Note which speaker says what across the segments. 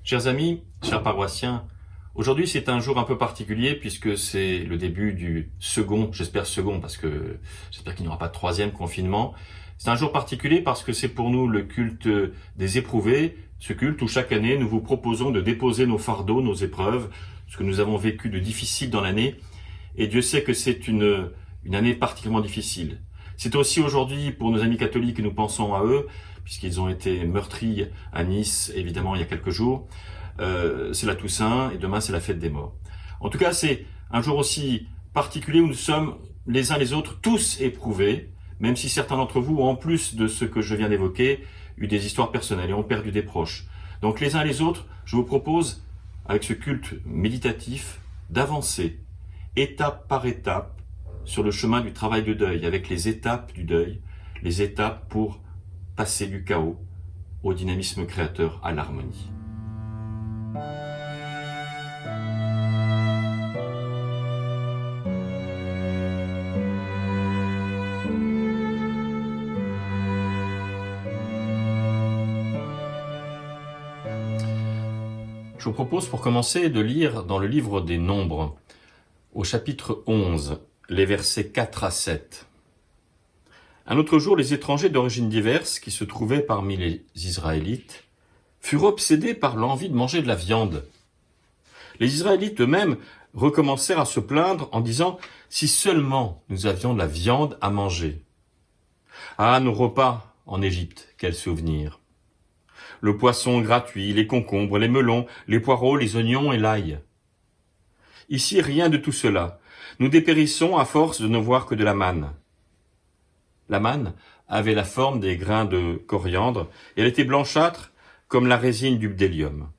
Speaker 1: Chers amis, chers paroissiens, aujourd'hui c'est un jour un peu particulier puisque c'est le début du second, j'espère parce que j'espère qu'il n'y aura pas de troisième confinement. C'est un jour particulier parce que c'est pour nous le culte des éprouvés, ce culte où chaque année nous vous proposons de déposer nos fardeaux, nos épreuves, ce que nous avons vécu de difficile dans l'année. Et Dieu sait que c'est une année particulièrement difficile. C'est aussi aujourd'hui pour nos amis catholiques que nous pensons à eux, puisqu'ils ont été meurtris à Nice, évidemment, il y a quelques jours. C'est la Toussaint et demain c'est la fête des morts. En tout cas, c'est un jour aussi particulier où nous sommes les uns les autres tous éprouvés, même si certains d'entre vous, en plus de ce que je viens d'évoquer, eu des histoires personnelles et ont perdu des proches. Donc les uns les autres, je vous propose, avec ce culte méditatif, d'avancer étape par étape sur le chemin du travail de deuil, avec les étapes du deuil, les étapes pour passer du chaos au dynamisme créateur, à l'harmonie. Je vous propose pour commencer de lire dans le livre des Nombres, au chapitre 11, les versets 4 à 7. Un autre jour, les étrangers d'origines diverses qui se trouvaient parmi les Israélites furent obsédés par l'envie de manger de la viande. Les Israélites eux-mêmes recommencèrent à se plaindre en disant « Si seulement nous avions de la viande à manger !» Ah, nos repas en Égypte, quel souvenir! Le poisson gratuit, les concombres, les melons, les poireaux, les oignons et l'ail. Ici, rien de tout cela. Nous dépérissons à force de ne voir que de la manne. La manne avait la forme des grains de coriandre et elle était blanchâtre comme la résine du bdellium.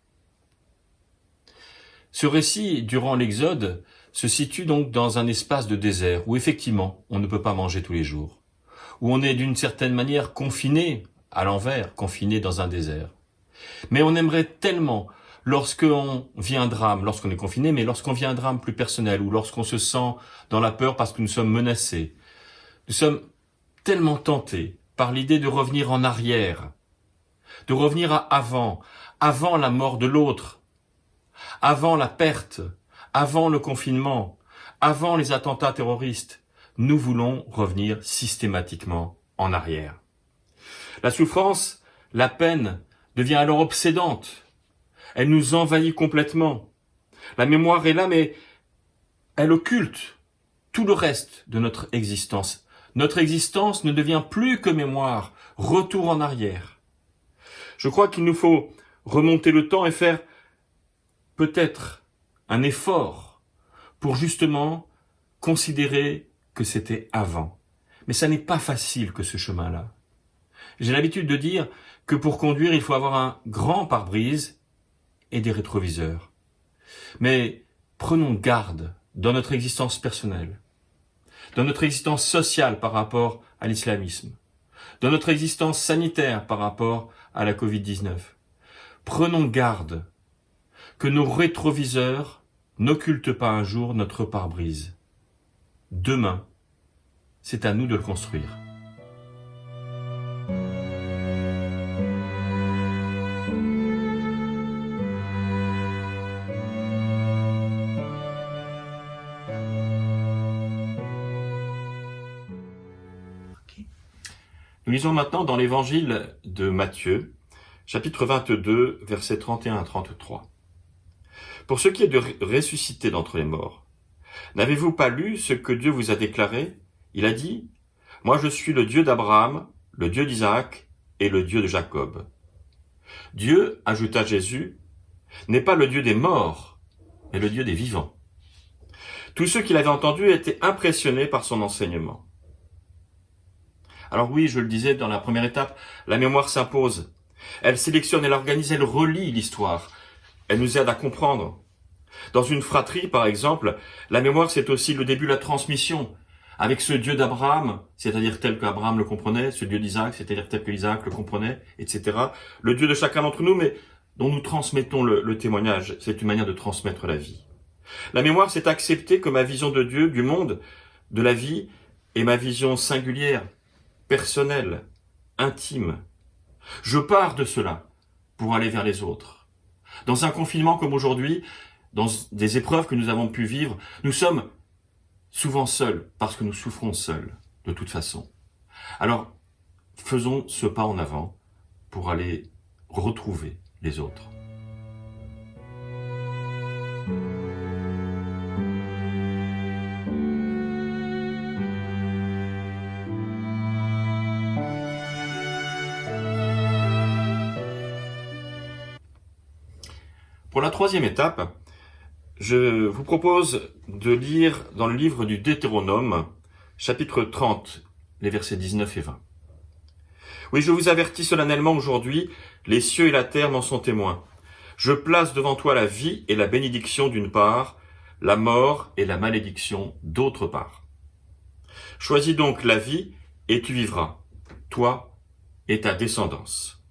Speaker 1: Ce récit, durant l'Exode, se situe donc dans un espace de désert où effectivement on ne peut pas manger tous les jours, où on est d'une certaine manière confiné à l'envers, confiné dans un désert. Mais on aimerait tellement, lorsqu'on vit un drame, lorsqu'on est confiné, mais lorsqu'on vit un drame plus personnel, ou lorsqu'on se sent dans la peur parce que nous sommes menacés, nous sommes tellement tentés par l'idée de revenir en arrière, de revenir à avant la mort de l'autre, avant la perte, avant le confinement, avant les attentats terroristes. Nous voulons revenir systématiquement en arrière. La souffrance, la peine devient alors obsédante. Elle nous envahit complètement. La mémoire est là, mais elle occulte tout le reste de notre existence. Notre existence ne devient plus que mémoire, retour en arrière. Je crois qu'il nous faut remonter le temps et faire peut-être un effort pour justement considérer que c'était avant. Mais ça n'est pas facile que ce chemin-là. J'ai l'habitude de dire que pour conduire, il faut avoir un grand pare-brise et des rétroviseurs. Mais prenons garde dans notre existence personnelle, dans notre existence sociale par rapport à l'islamisme, dans notre existence sanitaire par rapport à la Covid-19. Prenons garde que nos rétroviseurs n'occultent pas un jour notre pare-brise. Demain, c'est à nous de le construire. Nous lisons maintenant dans l'évangile de Matthieu, chapitre 22, versets 31 à 33. Pour ce qui est de ressusciter d'entre les morts, n'avez-vous pas lu ce que Dieu vous a déclaré? Il a dit, « Moi je suis le Dieu d'Abraham, le Dieu d'Isaac et le Dieu de Jacob. » Dieu, ajouta Jésus, n'est pas le Dieu des morts, mais le Dieu des vivants. Tous ceux qui l'avaient entendu étaient impressionnés par son enseignement. Alors oui, je le disais dans la première étape, la mémoire s'impose. Elle sélectionne, elle organise, elle relie l'histoire. Elle nous aide à comprendre. Dans une fratrie, par exemple, la mémoire, c'est aussi le début de la transmission. Avec ce Dieu d'Abraham, c'est-à-dire tel qu'Abraham le comprenait, ce Dieu d'Isaac, c'est-à-dire tel que Isaac le comprenait, etc. Le Dieu de chacun d'entre nous, mais dont nous transmettons le témoignage. C'est une manière de transmettre la vie. La mémoire, c'est accepter que ma vision de Dieu, du monde, de la vie, est ma vision singulière, personnelle, intime. Je pars de cela pour aller vers les autres. Dans un confinement comme aujourd'hui, dans des épreuves que nous avons pu vivre, nous sommes souvent seuls parce que nous souffrons seuls, de toute façon. Alors, faisons ce pas en avant pour aller retrouver les autres. Pour la troisième étape, je vous propose de lire dans le livre du Deutéronome, chapitre 30, les versets 19 et 20. Oui, je vous avertis solennellement aujourd'hui, les cieux et la terre m'en sont témoins. Je place devant toi la vie et la bénédiction d'une part, la mort et la malédiction d'autre part. Choisis donc la vie et tu vivras, toi et ta descendance.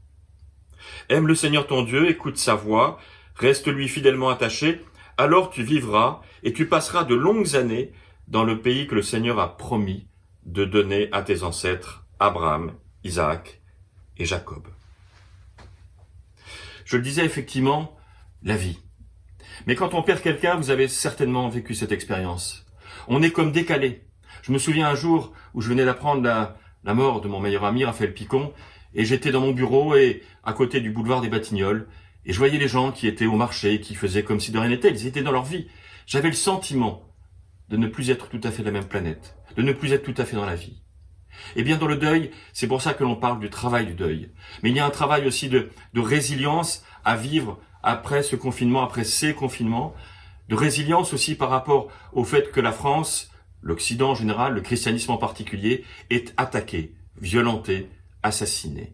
Speaker 1: Aime le Seigneur ton Dieu, écoute sa voix, reste-lui fidèlement attaché, alors tu vivras et tu passeras de longues années dans le pays que le Seigneur a promis de donner à tes ancêtres, Abraham, Isaac et Jacob. Je le disais effectivement, la vie. Mais quand on perd quelqu'un, vous avez certainement vécu cette expérience. On est comme décalé. Je me souviens un jour où je venais d'apprendre la mort de mon meilleur ami, Raphaël Picon, et j'étais dans mon bureau et à côté du boulevard des Batignolles, et je voyais les gens qui étaient au marché, qui faisaient comme si de rien n'était, ils étaient dans leur vie. J'avais le sentiment de ne plus être tout à fait la même planète, de ne plus être tout à fait dans la vie. Et bien dans le deuil, c'est pour ça que l'on parle du travail du deuil. Mais il y a un travail aussi de résilience à vivre après ce confinement, après ces confinements, de résilience aussi par rapport au fait que la France, l'Occident en général, le christianisme en particulier, est attaqué, violenté, assassiné.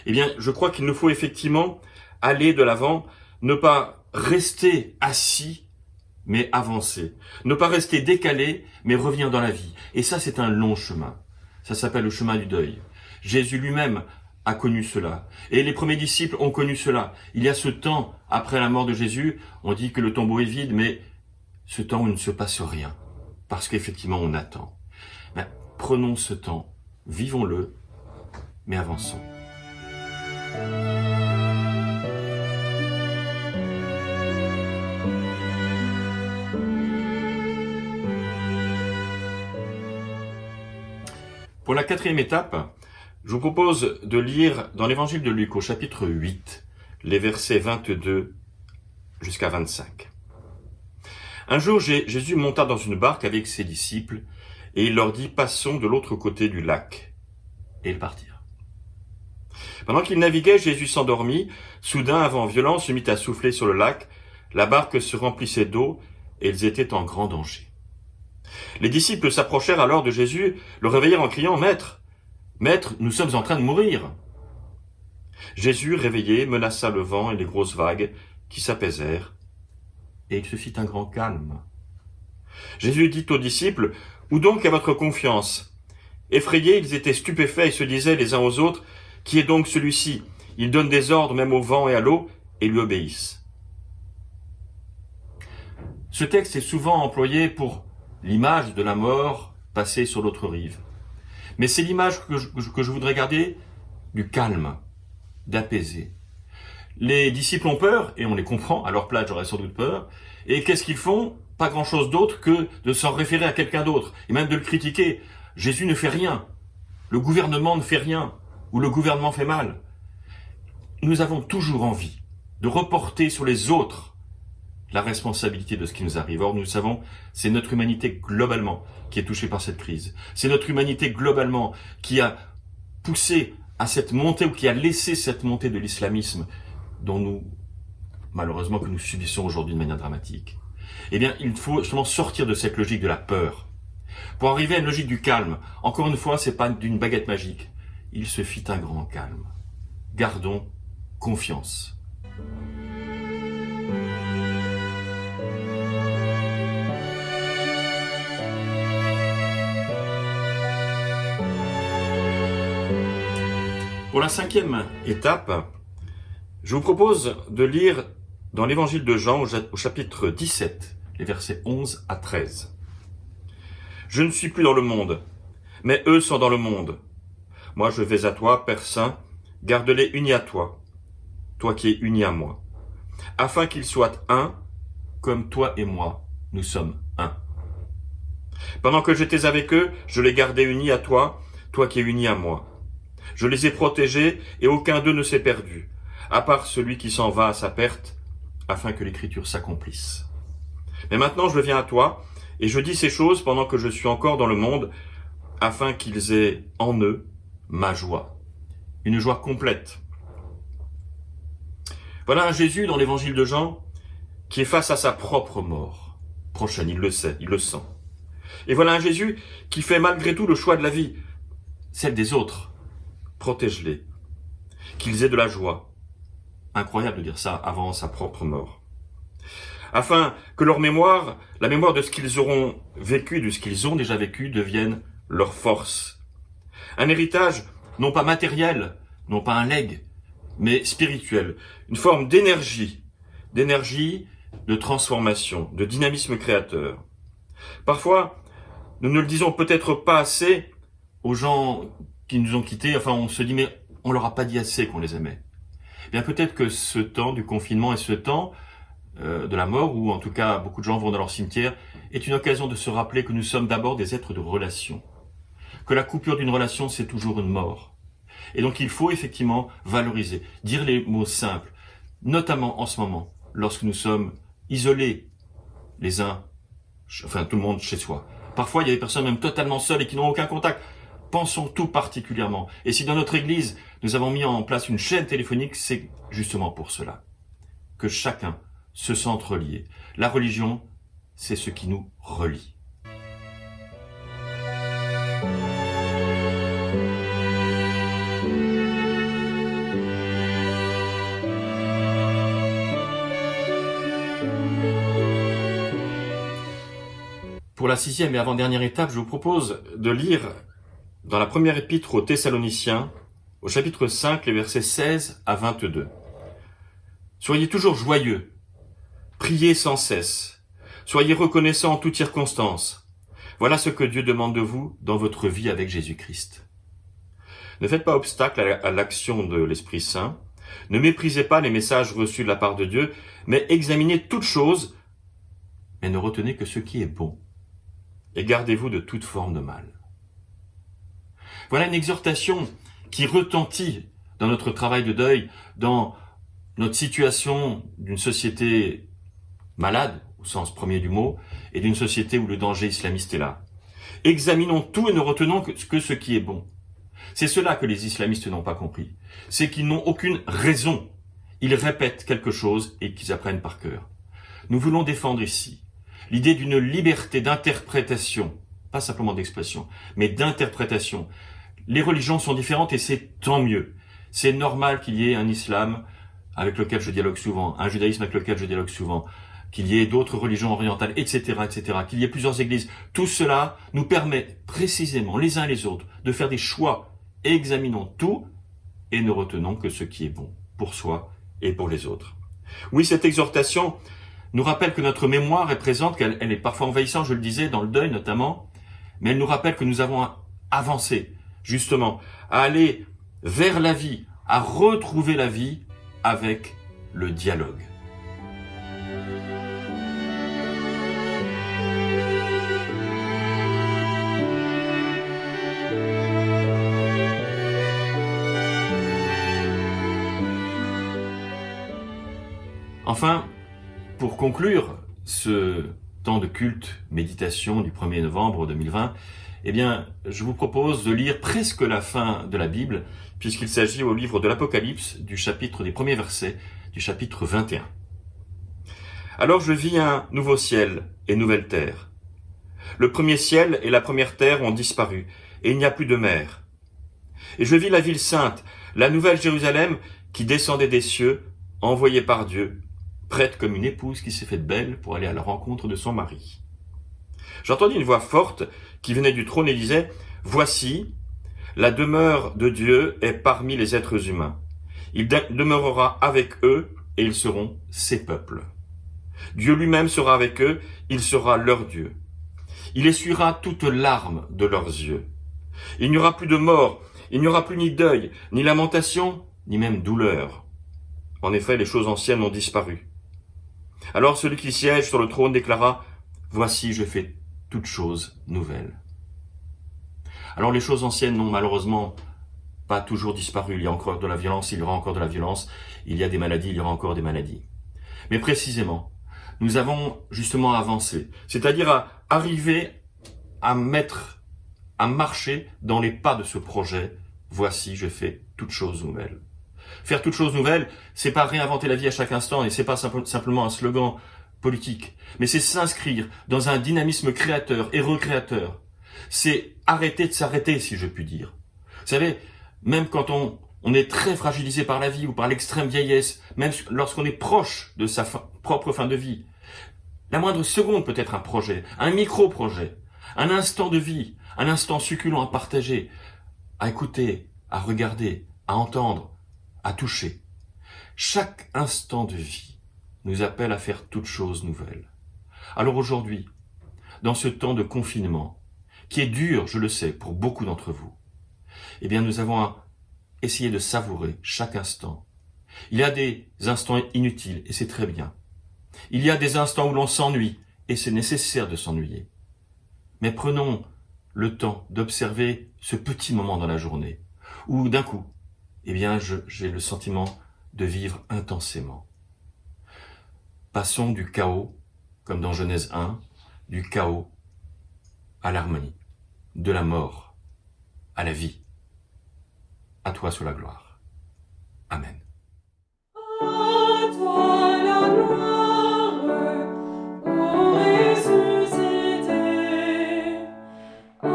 Speaker 1: Eh bien, je crois qu'il nous faut effectivement aller de l'avant, ne pas rester assis, mais avancer. Ne pas rester décalé, mais revenir dans la vie. Et ça, c'est un long chemin. Ça s'appelle le chemin du deuil. Jésus lui-même a connu cela. Et les premiers disciples ont connu cela. Il y a ce temps, après la mort de Jésus, on dit que le tombeau est vide, mais ce temps où il ne se passe rien. Parce qu'effectivement, on attend. Ben, prenons ce temps, vivons-le, mais avançons. Pour la quatrième étape, je vous propose de lire dans l'évangile de Luc au chapitre 8, les versets 22 jusqu'à 25. Un jour, Jésus monta dans une barque avec ses disciples et il leur dit « Passons de l'autre côté du lac ». Et ils partirent. Pendant qu'ils naviguaient, Jésus s'endormit. Soudain, un vent violent se mit à souffler sur le lac. La barque se remplissait d'eau et ils étaient en grand danger. Les disciples s'approchèrent alors de Jésus, le réveillèrent en criant « Maître, Maître, nous sommes en train de mourir !» Jésus, réveillé, menaça le vent et les grosses vagues qui s'apaisèrent, et il se fit un grand calme. Jésus dit aux disciples « Où donc est votre confiance ?» Effrayés, ils étaient stupéfaits et se disaient les uns aux autres « Qui est donc celui-ci ? Il donne des ordres même au vent et à l'eau, et lui obéissent. » Ce texte est souvent employé pour l'image de la mort passée sur l'autre rive. Mais c'est l'image que je voudrais garder du calme, d'apaisé. Les disciples ont peur, et on les comprend, à leur place j'aurais sans doute peur, et qu'est-ce qu'ils font? Pas grand-chose d'autre que de s'en référer à quelqu'un d'autre, et même de le critiquer. Jésus ne fait rien, le gouvernement ne fait rien, ou le gouvernement fait mal. Nous avons toujours envie de reporter sur les autres la responsabilité de ce qui nous arrive. Or, nous savons, c'est notre humanité globalement qui est touchée par cette crise. C'est notre humanité globalement qui a poussé à cette montée ou qui a laissé cette montée de l'islamisme dont nous, malheureusement, que nous subissons aujourd'hui de manière dramatique. Eh bien, il faut justement sortir de cette logique de la peur pour arriver à une logique du calme. Encore une fois, c'est pas d'une baguette magique. Il se fit un grand calme. Gardons confiance. Pour la cinquième étape, je vous propose de lire dans l'évangile de Jean au chapitre 17, les versets 11 à 13. « Je ne suis plus dans le monde, mais eux sont dans le monde. Moi je vais à toi, Père Saint, garde-les unis à toi, toi qui es uni à moi. afin qu'ils soient un, comme toi et moi, nous sommes un. Pendant que j'étais avec eux, je les gardais unis à toi, toi qui es uni à moi. Je les ai protégés et aucun d'eux ne s'est perdu, à part celui qui s'en va à sa perte, afin que l'écriture s'accomplisse. Mais maintenant je viens à toi, et je dis ces choses pendant que je suis encore dans le monde, afin qu'ils aient en eux ma joie. Une joie complète. Voilà un Jésus dans l'évangile de Jean qui est face à sa propre mort. Prochaine, il le sait, il le sent. Et voilà un Jésus qui fait malgré tout le choix de la vie, celle des autres. Protège-les, qu'ils aient de la joie. Incroyable de dire ça avant sa propre mort. Afin que leur mémoire, la mémoire de ce qu'ils auront vécu, de ce qu'ils ont déjà vécu, devienne leur force. Un héritage, non pas matériel, non pas un legs, mais spirituel. Une forme d'énergie, de transformation, de dynamisme créateur. Parfois, nous ne le disons peut-être pas assez aux gens qui nous ont quittés. Enfin, on se dit, mais on leur a pas dit assez qu'on les aimait. Eh bien, peut-être que ce temps du confinement et ce temps de la mort, où en tout cas beaucoup de gens vont dans leur cimetière, est une occasion de se rappeler que nous sommes d'abord des êtres de relation. Que la coupure d'une relation, c'est toujours une mort. Et donc il faut effectivement valoriser, dire les mots simples, notamment en ce moment, lorsque nous sommes isolés les uns, enfin tout le monde chez soi. Parfois il y a des personnes même totalement seules et qui n'ont aucun contact. Pensons tout particulièrement. Et si dans notre église, nous avons mis en place une chaîne téléphonique, c'est justement pour cela. Que chacun se sente relié. La religion, c'est ce qui nous relie. Pour la 6e et avant-dernière étape, je vous propose de lire dans la première épître aux Thessaloniciens, au chapitre 5, les versets 16 à 22. Soyez toujours joyeux, priez sans cesse, soyez reconnaissants en toutes circonstances. Voilà ce que Dieu demande de vous dans votre vie avec Jésus-Christ. Ne faites pas obstacle à l'action de l'Esprit Saint, ne méprisez pas les messages reçus de la part de Dieu, mais examinez toutes choses, mais ne retenez que ce qui est bon. Et gardez-vous de toute forme de mal. Voilà une exhortation qui retentit dans notre travail de deuil, dans notre situation d'une société malade, au sens premier du mot, et d'une société où le danger islamiste est là. Examinons tout et ne retenons que ce qui est bon. C'est cela que les islamistes n'ont pas compris. C'est qu'ils n'ont aucune raison. Ils répètent quelque chose et qu'ils apprennent par cœur. Nous voulons défendre ici l'idée d'une liberté d'interprétation, pas simplement d'expression, mais d'interprétation. Les religions sont différentes et c'est tant mieux. C'est normal qu'il y ait un islam avec lequel je dialogue souvent, un judaïsme avec lequel je dialogue souvent, qu'il y ait d'autres religions orientales, etc., qu'il y ait plusieurs églises. Tout cela nous permet précisément, les uns les autres, de faire des choix. Examinons tout et ne retenons que ce qui est bon pour soi et pour les autres. Oui, cette exhortation nous rappelle que notre mémoire est présente, qu'elle est parfois envahissante, je le disais, dans le deuil notamment, mais elle nous rappelle que nous avons avancé, justement, à aller vers la vie, à retrouver la vie avec le dialogue. Enfin, pour conclure ce temps de culte, méditation du 1er novembre 2020, eh bien, je vous propose de lire presque la fin de la Bible, puisqu'il s'agit au livre de l'Apocalypse, du chapitre des premiers versets, du chapitre 21. Alors je vis un nouveau ciel et une nouvelle terre. Le premier ciel et la première terre ont disparu, et il n'y a plus de mer. Et je vis la ville sainte, la nouvelle Jérusalem, qui descendait des cieux, envoyée par Dieu, prête comme une épouse qui s'est faite belle pour aller à la rencontre de son mari. J'entendis une voix forte qui venait du trône et disait « Voici, la demeure de Dieu est parmi les êtres humains. Il demeurera avec eux et ils seront ses peuples. Dieu lui-même sera avec eux, il sera leur Dieu. Il essuiera toute larme de leurs yeux. Il n'y aura plus de mort, il n'y aura plus ni deuil, ni lamentation, ni même douleur. En effet, les choses anciennes ont disparu. Alors celui qui siège sur le trône déclara, « Voici, je fais toutes choses nouvelles. » Alors les choses anciennes n'ont malheureusement pas toujours disparu. Il y a encore de la violence, il y aura encore de la violence. Il y a des maladies, il y aura encore des maladies. Mais précisément, nous avons justement avancé. C'est-à-dire à arriver à marcher dans les pas de ce projet. Voici, je fais toutes choses nouvelles. Faire toutes choses nouvelles, c'est pas réinventer la vie à chaque instant et c'est pas simplement un slogan politique, mais c'est s'inscrire dans un dynamisme créateur et recréateur. C'est arrêter de s'arrêter, si je puis dire. Vous savez, même quand on est très fragilisé par la vie ou par l'extrême vieillesse, même lorsqu'on est proche de sa propre fin de vie, la moindre seconde peut être un projet, un micro-projet, un instant de vie, un instant succulent à partager, à écouter, à regarder, à entendre, à toucher. Chaque instant de vie nous appelle à faire toutes choses nouvelles. Alors aujourd'hui, dans ce temps de confinement, qui est dur, je le sais, pour beaucoup d'entre vous, eh bien nous avons à essayer de savourer chaque instant. Il y a des instants inutiles, et c'est très bien. Il y a des instants où l'on s'ennuie, et c'est nécessaire de s'ennuyer. Mais prenons le temps d'observer ce petit moment dans la journée, où d'un coup, eh bien, j'ai le sentiment de vivre intensément. Passons du chaos, comme dans Genèse 1, du chaos à l'harmonie, de la mort à la vie. À toi soit la gloire. Amen.
Speaker 2: À toi la gloire, ô ressuscité. À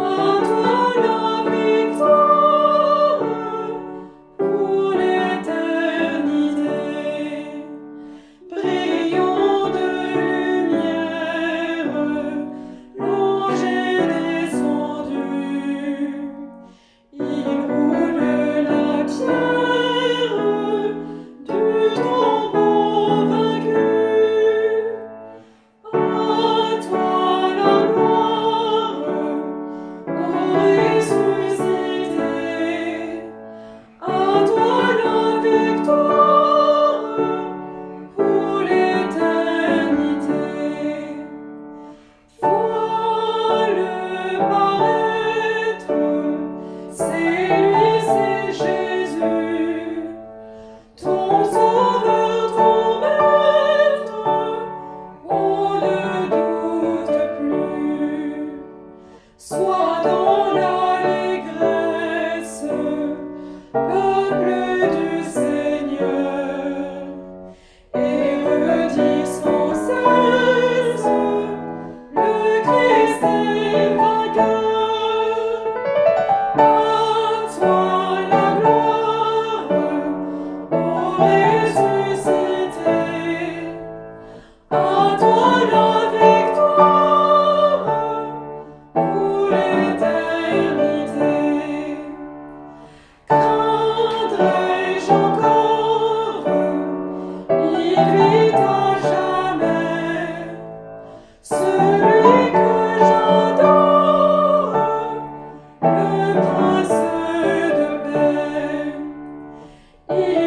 Speaker 2: toi la victoire pour l'éternité. Brillons de lumière, l'ange est descendu. Il roule la pierre du tombeau vaincu. À toi la gloire, ô ressuscité. À toi la victoire pour l'éternité. Vois le paraître, c'est lui, c'est Jésus, ton sauveur, ton maître, on ne doute plus. Sois dans l'allégresse, peuple du Seigneur, et redis sans cesse, le Christ est vainqueur. À toi la gloire, ô ressuscité. À toi la victoire pour l'éternité. Craindrai-je encore? Il vit à jamais. Celui que j'adore, le prince de paix. Il